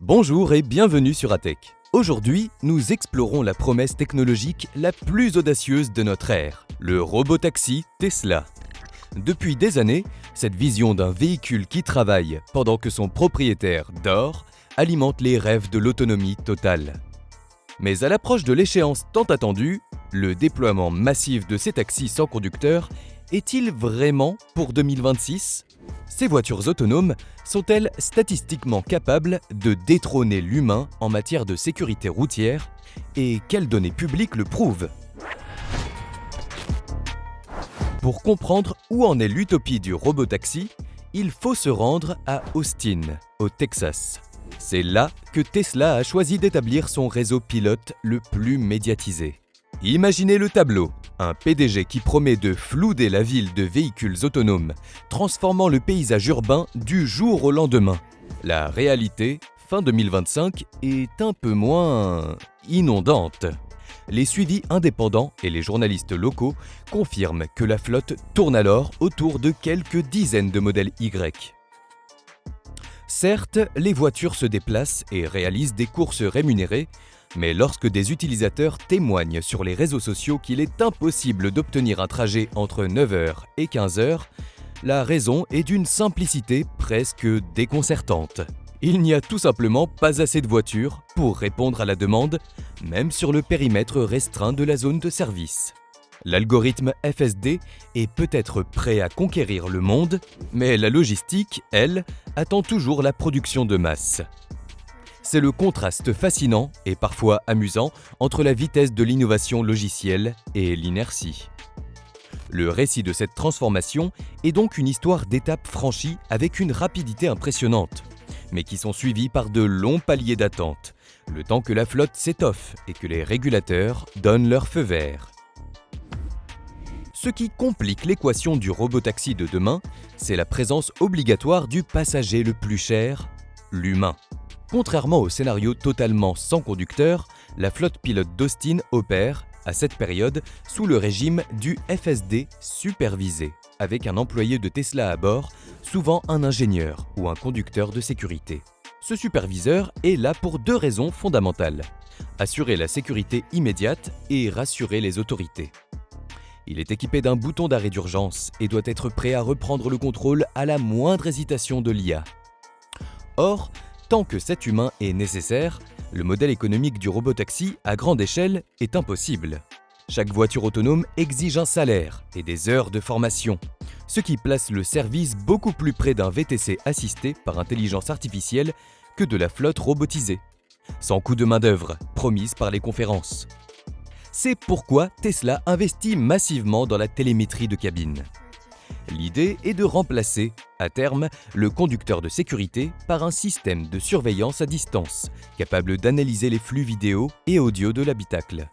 Bonjour et bienvenue sur Atech. Aujourd'hui, nous explorons la promesse technologique la plus audacieuse de notre ère, le robotaxi Tesla. Depuis des années, cette vision d'un véhicule qui travaille pendant que son propriétaire dort alimente les rêves de l'autonomie totale. Mais à l'approche de l'échéance tant attendue, le déploiement massif de ces taxis sans conducteur est-il vraiment pour 2026 ? Ces voitures autonomes sont-elles statistiquement capables de détrôner l'humain en matière de sécurité routière et quelles données publiques le prouvent ? Pour comprendre où en est l'utopie du robotaxi, il faut se rendre à Austin, au Texas. C'est là que Tesla a choisi d'établir son réseau pilote le plus médiatisé. Imaginez le tableau, un PDG qui promet de flouder la ville de véhicules autonomes, transformant le paysage urbain du jour au lendemain. La réalité, fin 2025, est un peu moins inondante. Les suivis indépendants et les journalistes locaux confirment que la flotte tourne alors autour de quelques dizaines de modèles Y. Certes, les voitures se déplacent et réalisent des courses rémunérées, mais lorsque des utilisateurs témoignent sur les réseaux sociaux qu'il est impossible d'obtenir un trajet entre 9h et 15h, la raison est d'une simplicité presque déconcertante. Il n'y a tout simplement pas assez de voitures pour répondre à la demande, même sur le périmètre restreint de la zone de service. L'algorithme FSD est peut-être prêt à conquérir le monde, mais la logistique, elle, attend toujours la production de masse. C'est le contraste fascinant et parfois amusant entre la vitesse de l'innovation logicielle et l'inertie. Le récit de cette transformation est donc une histoire d'étapes franchies avec une rapidité impressionnante, mais qui sont suivies par de longs paliers d'attente, le temps que la flotte s'étoffe et que les régulateurs donnent leur feu vert. Ce qui complique l'équation du robotaxi de demain, c'est la présence obligatoire du passager le plus cher, l'humain. Contrairement au scénario totalement sans conducteur, la flotte pilote d'Austin opère, à cette période, sous le régime du FSD supervisé, avec un employé de Tesla à bord, souvent un ingénieur ou un conducteur de sécurité. Ce superviseur est là pour deux raisons fondamentales: assurer la sécurité immédiate et rassurer les autorités. Il est équipé d'un bouton d'arrêt d'urgence et doit être prêt à reprendre le contrôle à la moindre hésitation de l'IA. Or, tant que cet humain est nécessaire, le modèle économique du robotaxi à grande échelle est impossible. Chaque voiture autonome exige un salaire et des heures de formation, ce qui place le service beaucoup plus près d'un VTC assisté par intelligence artificielle que de la flotte robotisée, sans coût de main-d'œuvre promise par les conférences. C'est pourquoi Tesla investit massivement dans la télémétrie de cabine. L'idée est de remplacer, à terme, le conducteur de sécurité par un système de surveillance à distance, capable d'analyser les flux vidéo et audio de l'habitacle.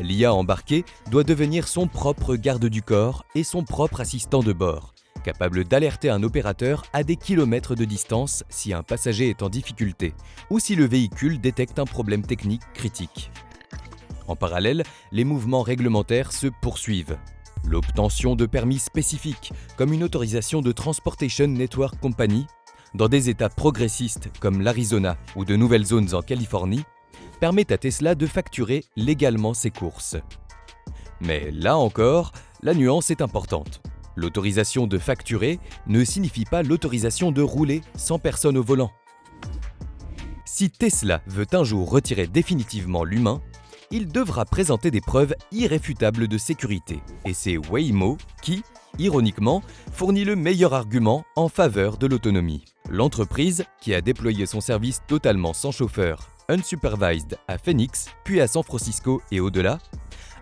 L'IA embarquée doit devenir son propre garde du corps et son propre assistant de bord, capable d'alerter un opérateur à des kilomètres de distance si un passager est en difficulté ou si le véhicule détecte un problème technique critique. En parallèle, les mouvements réglementaires se poursuivent. L'obtention de permis spécifiques, comme une autorisation de Transportation Network Company, dans des États progressistes comme l'Arizona ou de nouvelles zones en Californie, permet à Tesla de facturer légalement ses courses. Mais là encore, la nuance est importante. L'autorisation de facturer ne signifie pas l'autorisation de rouler sans personne au volant. Si Tesla veut un jour retirer définitivement l'humain, il devra présenter des preuves irréfutables de sécurité. Et c'est Waymo qui, ironiquement, fournit le meilleur argument en faveur de l'autonomie. L'entreprise, qui a déployé son service totalement sans chauffeur, unsupervised à Phoenix, puis à San Francisco et au-delà,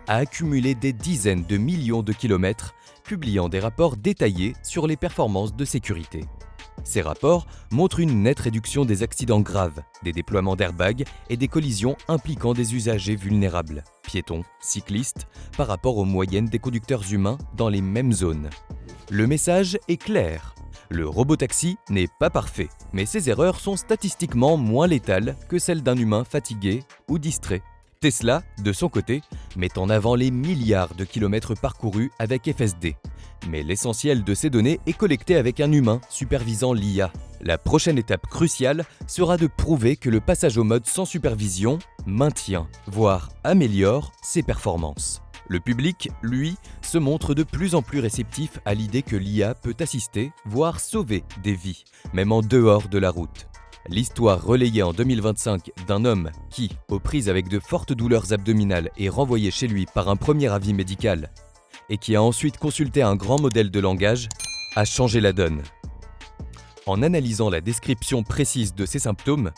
a accumulé des dizaines de millions de kilomètres, publiant des rapports détaillés sur les performances de sécurité. Ces rapports montrent une nette réduction des accidents graves, des déploiements d'airbags et des collisions impliquant des usagers vulnérables, piétons, cyclistes, par rapport aux moyennes des conducteurs humains dans les mêmes zones. Le message est clair. Le robotaxi n'est pas parfait, mais ses erreurs sont statistiquement moins létales que celles d'un humain fatigué ou distrait. Tesla, de son côté, met en avant les milliards de kilomètres parcourus avec FSD. Mais l'essentiel de ces données est collecté avec un humain supervisant l'IA. La prochaine étape cruciale sera de prouver que le passage au mode sans supervision maintient, voire améliore ses performances. Le public, lui, se montre de plus en plus réceptif à l'idée que l'IA peut assister, voire sauver des vies, même en dehors de la route. L'histoire relayée en 2025 d'un homme qui, aux prises avec de fortes douleurs abdominales, est renvoyé chez lui par un premier avis médical et qui a ensuite consulté un grand modèle de langage, a changé la donne. En analysant la description précise de ses symptômes,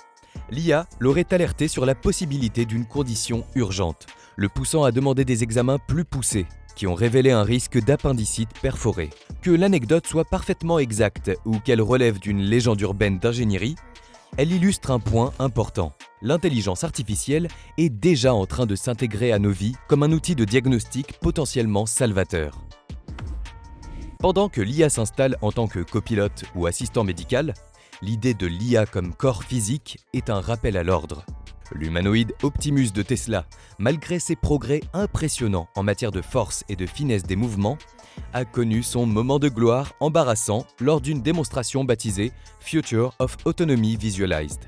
l'IA l'aurait alerté sur la possibilité d'une condition urgente, le poussant à demander des examens plus poussés, qui ont révélé un risque d'appendicite perforé. Que l'anecdote soit parfaitement exacte ou qu'elle relève d'une légende urbaine d'ingénierie, elle illustre un point important. L'intelligence artificielle est déjà en train de s'intégrer à nos vies comme un outil de diagnostic potentiellement salvateur. Pendant que l'IA s'installe en tant que copilote ou assistant médical, l'idée de l'IA comme corps physique est un rappel à l'ordre. L'humanoïde Optimus de Tesla, malgré ses progrès impressionnants en matière de force et de finesse des mouvements, a connu son moment de gloire embarrassant lors d'une démonstration baptisée Future of Autonomy Visualized.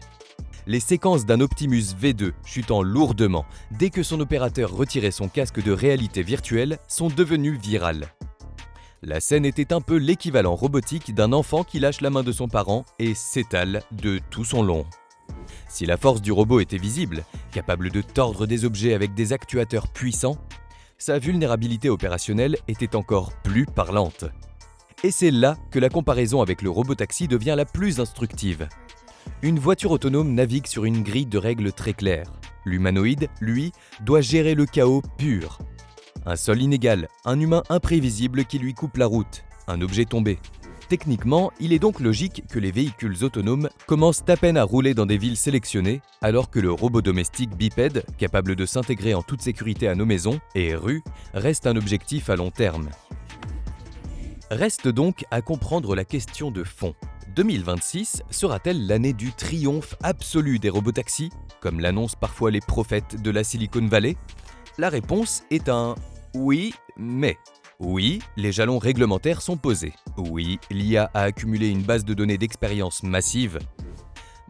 Les séquences d'un Optimus V2 chutant lourdement dès que son opérateur retirait son casque de réalité virtuelle sont devenues virales. La scène était un peu l'équivalent robotique d'un enfant qui lâche la main de son parent et s'étale de tout son long. Si la force du robot était visible, capable de tordre des objets avec des actuateurs puissants, sa vulnérabilité opérationnelle était encore plus parlante. Et c'est là que la comparaison avec le robotaxi devient la plus instructive. Une voiture autonome navigue sur une grille de règles très claires. L'humanoïde, lui, doit gérer le chaos pur. Un sol inégal, un humain imprévisible qui lui coupe la route, un objet tombé. Techniquement, il est donc logique que les véhicules autonomes commencent à peine à rouler dans des villes sélectionnées, alors que le robot domestique bipède, capable de s'intégrer en toute sécurité à nos maisons et rues, reste un objectif à long terme. Reste donc à comprendre la question de fond. 2026 sera-t-elle l'année du triomphe absolu des robotaxis, comme l'annoncent parfois les prophètes de la Silicon Valley ? La réponse est un « oui, mais ». Oui, les jalons réglementaires sont posés. Oui, l'IA a accumulé une base de données d'expérience massive.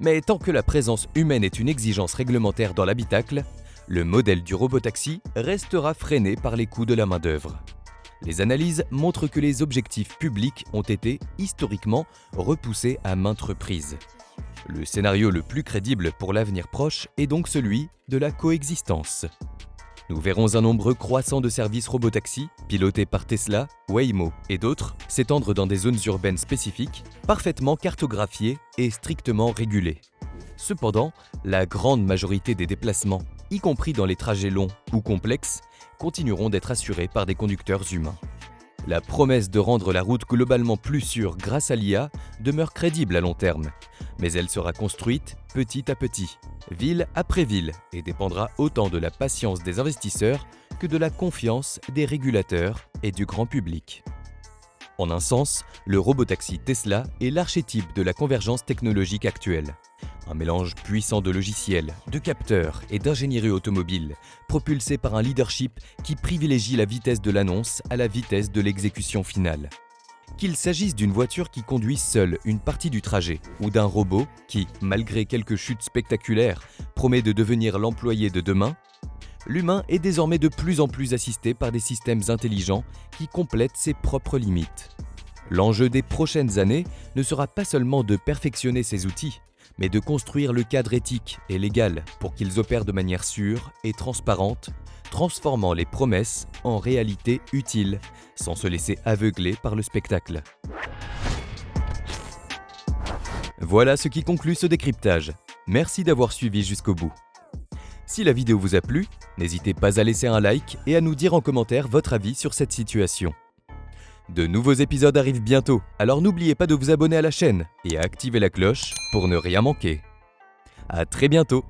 Mais tant que la présence humaine est une exigence réglementaire dans l'habitacle, le modèle du robotaxi restera freiné par les coûts de la main-d'œuvre. Les analyses montrent que les objectifs publics ont été, historiquement, repoussés à maintes reprises. Le scénario le plus crédible pour l'avenir proche est donc celui de la coexistence. Nous verrons un nombre croissant de services robotaxis, pilotés par Tesla, Waymo et d'autres, s'étendre dans des zones urbaines spécifiques, parfaitement cartographiées et strictement régulées. Cependant, la grande majorité des déplacements, y compris dans les trajets longs ou complexes, continueront d'être assurés par des conducteurs humains. La promesse de rendre la route globalement plus sûre grâce à l'IA demeure crédible à long terme, mais elle sera construite petit à petit, ville après ville, et dépendra autant de la patience des investisseurs que de la confiance des régulateurs et du grand public. En un sens, le robotaxi Tesla est l'archétype de la convergence technologique actuelle. Un mélange puissant de logiciels, de capteurs et d'ingénierie automobile, propulsé par un leadership qui privilégie la vitesse de l'annonce à la vitesse de l'exécution finale. Qu'il s'agisse d'une voiture qui conduit seule une partie du trajet ou d'un robot qui, malgré quelques chutes spectaculaires, promet de devenir l'employé de demain, l'humain est désormais de plus en plus assisté par des systèmes intelligents qui complètent ses propres limites. L'enjeu des prochaines années ne sera pas seulement de perfectionner ces outils, mais de construire le cadre éthique et légal pour qu'ils opèrent de manière sûre et transparente, transformant les promesses en réalité utiles, sans se laisser aveugler par le spectacle. Voilà ce qui conclut ce décryptage. Merci d'avoir suivi jusqu'au bout. Si la vidéo vous a plu, n'hésitez pas à laisser un like et à nous dire en commentaire votre avis sur cette situation. De nouveaux épisodes arrivent bientôt, alors n'oubliez pas de vous abonner à la chaîne et à activer la cloche pour ne rien manquer. À très bientôt!